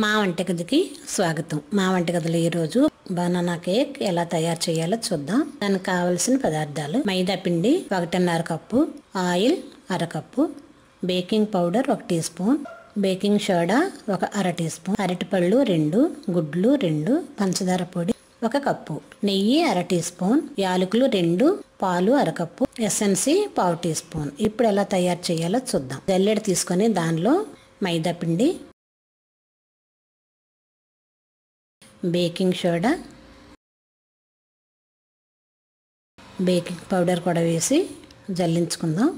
మా వంటగదికి స్వాగతం. మా వంటగదిలో ఈరోజు బనానా కేక్ ఎలా తయారు చేయాలో చూద్దాం. దానికి కావలసిన పదార్థాలు: మైదా పిండి 1.5 cup, oil 1/2 cup, baking powder 1 teaspoon, baking soda 1/2 teaspoon, అరటిపళ్ళు 2, గుడ్లు 2, పంచదార పొడి 1 కప్పు, నెయ్యి 1/2 టీ స్పూన్, యాలకులు 2, పాలు 1/2 కప్పు, ఎసెన్సీ 1/2 టీ స్పూన్. ఇప్పుడు ఎలా తయారు చేయాలో చూద్దాం. జల్లెడ తీసుకొని దానిలో మైదా పిండి, బేకింగ్ సోడా, బేకింగ్ పౌడర్ కూడా వేసి జల్లించుకుందాం.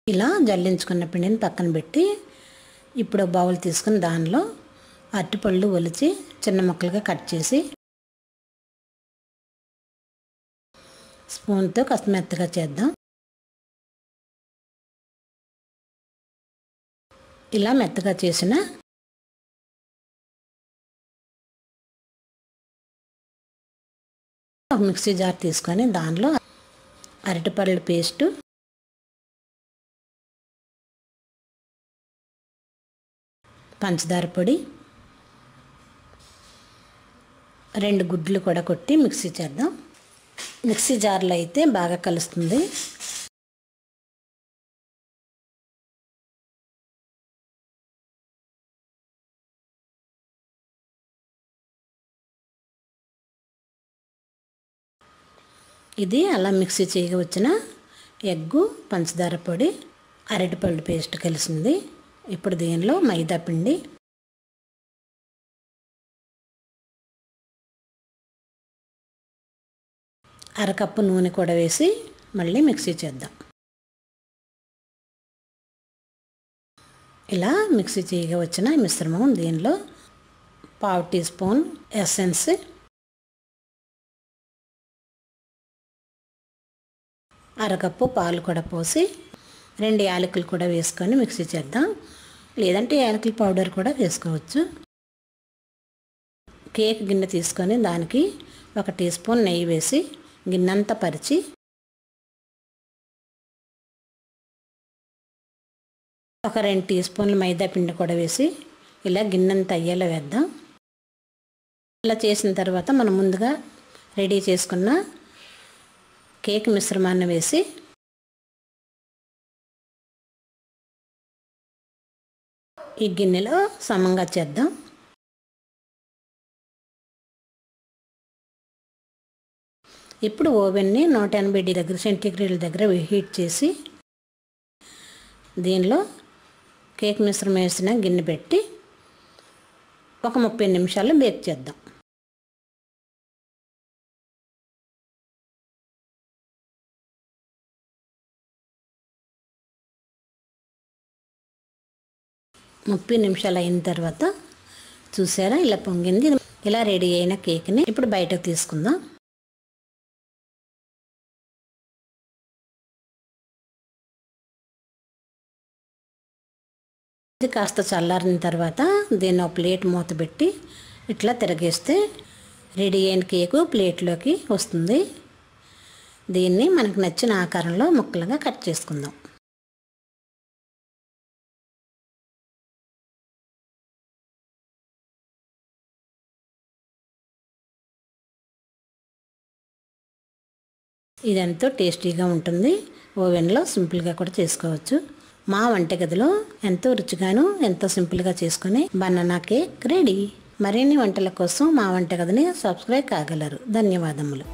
ఇలా జల్లించుకున్న పిండిని పక్కన పెట్టి ఇప్పుడు బౌల్ తీసుకుని దానిలో అరటిపళ్ళు ఒలిచి చిన్న ముక్కలుగా కట్ చేసి స్పూన్తో కాస్త మెత్తగా చేద్దాం. ఇలా మెత్తగా చేసిన ఒక మిక్సీ జార్ తీసుకొని దానిలో అరటిపళ్ళు పేస్టు, పంచదార పొడి, 2 గుడ్లు కూడా కొట్టి మిక్సీ చేద్దాం. మిక్సీ జార్లో అయితే బాగా కలుస్తుంది. ఇది అలా మిక్సీ చేయగా వచ్చిన ఎగ్గు, పంచదార పొడి, అరటిపళ్ళు పేస్ట్ కలిసింది. ఇప్పుడు దీనిలో మైదా పిండి, అరకప్పు నూనె కూడా వేసి మళ్ళీ మిక్సీ చేద్దాం. ఇలా మిక్సీ చేయగా వచ్చిన మిశ్రమం దీనిలో 1/2 టీ స్పూన్ ఎసెన్స్, 1/2 కప్పు పాలు కూడా పోసి 2 యాలకులు కూడా వేసుకొని మిక్సీ చేద్దాం. లేదంటే యాలకుల పౌడర్ కూడా వేసుకోవచ్చు. కేక్ గిన్నె తీసుకొని దానికి 1 టీ స్పూన్ నెయ్యి వేసి గిన్నెంతా పరిచి ఒక 2 టీ స్పూన్లు మైదా పిండి కూడా వేసి ఇలా గిన్నెంతా అయ్యేలా వేద్దాం. ఇలా చేసిన తర్వాత మనం ముందుగా రెడీ చేసుకున్న కేక్ మిశ్రమాన్ని వేసి ఈ గిన్నెలో సమంగా చేద్దాం. ఇప్పుడు ఓవెన్ని 180 డిగ్రీ సెంటీగ్రేడ్ దగ్గర హీట్ చేసి దీనిలో కేక్ మిశ్రమం వేసిన గిన్నె పెట్టి ఒక 30 నిమిషాలు బేక్ చేద్దాం. ముప్పై నిమిషాలు అయిన తర్వాత చూసారా ఇలా పొంగింది. ఇలా రెడీ అయిన కేక్ని ఇప్పుడు బయటకు తీసుకుందాం. ఇది కాస్త చల్లారిన తర్వాత దీన్ని ఒక ప్లేట్ మూత పెట్టి ఇట్లా తిరగేస్తే రెడీ అయిన కేకు ప్లేట్లోకి వస్తుంది. దీన్ని మనకు నచ్చిన ఆకారంలో ముక్కలుగా కట్ చేసుకుందాం. ఇది ఎంతో టేస్టీగా ఉంటుంది. ఓవెన్లో సింపుల్గా కూడా చేసుకోవచ్చు. మా వంటగదిలో ఎంతో రుచిగాను ఎంతో సింపుల్గా చేసుకుని బనానా కేక్ రెడీ. మరిన్ని వంటల కోసం మా వంటగదిని సబ్స్క్రైబ్ కాగలరు. ధన్యవాదములు.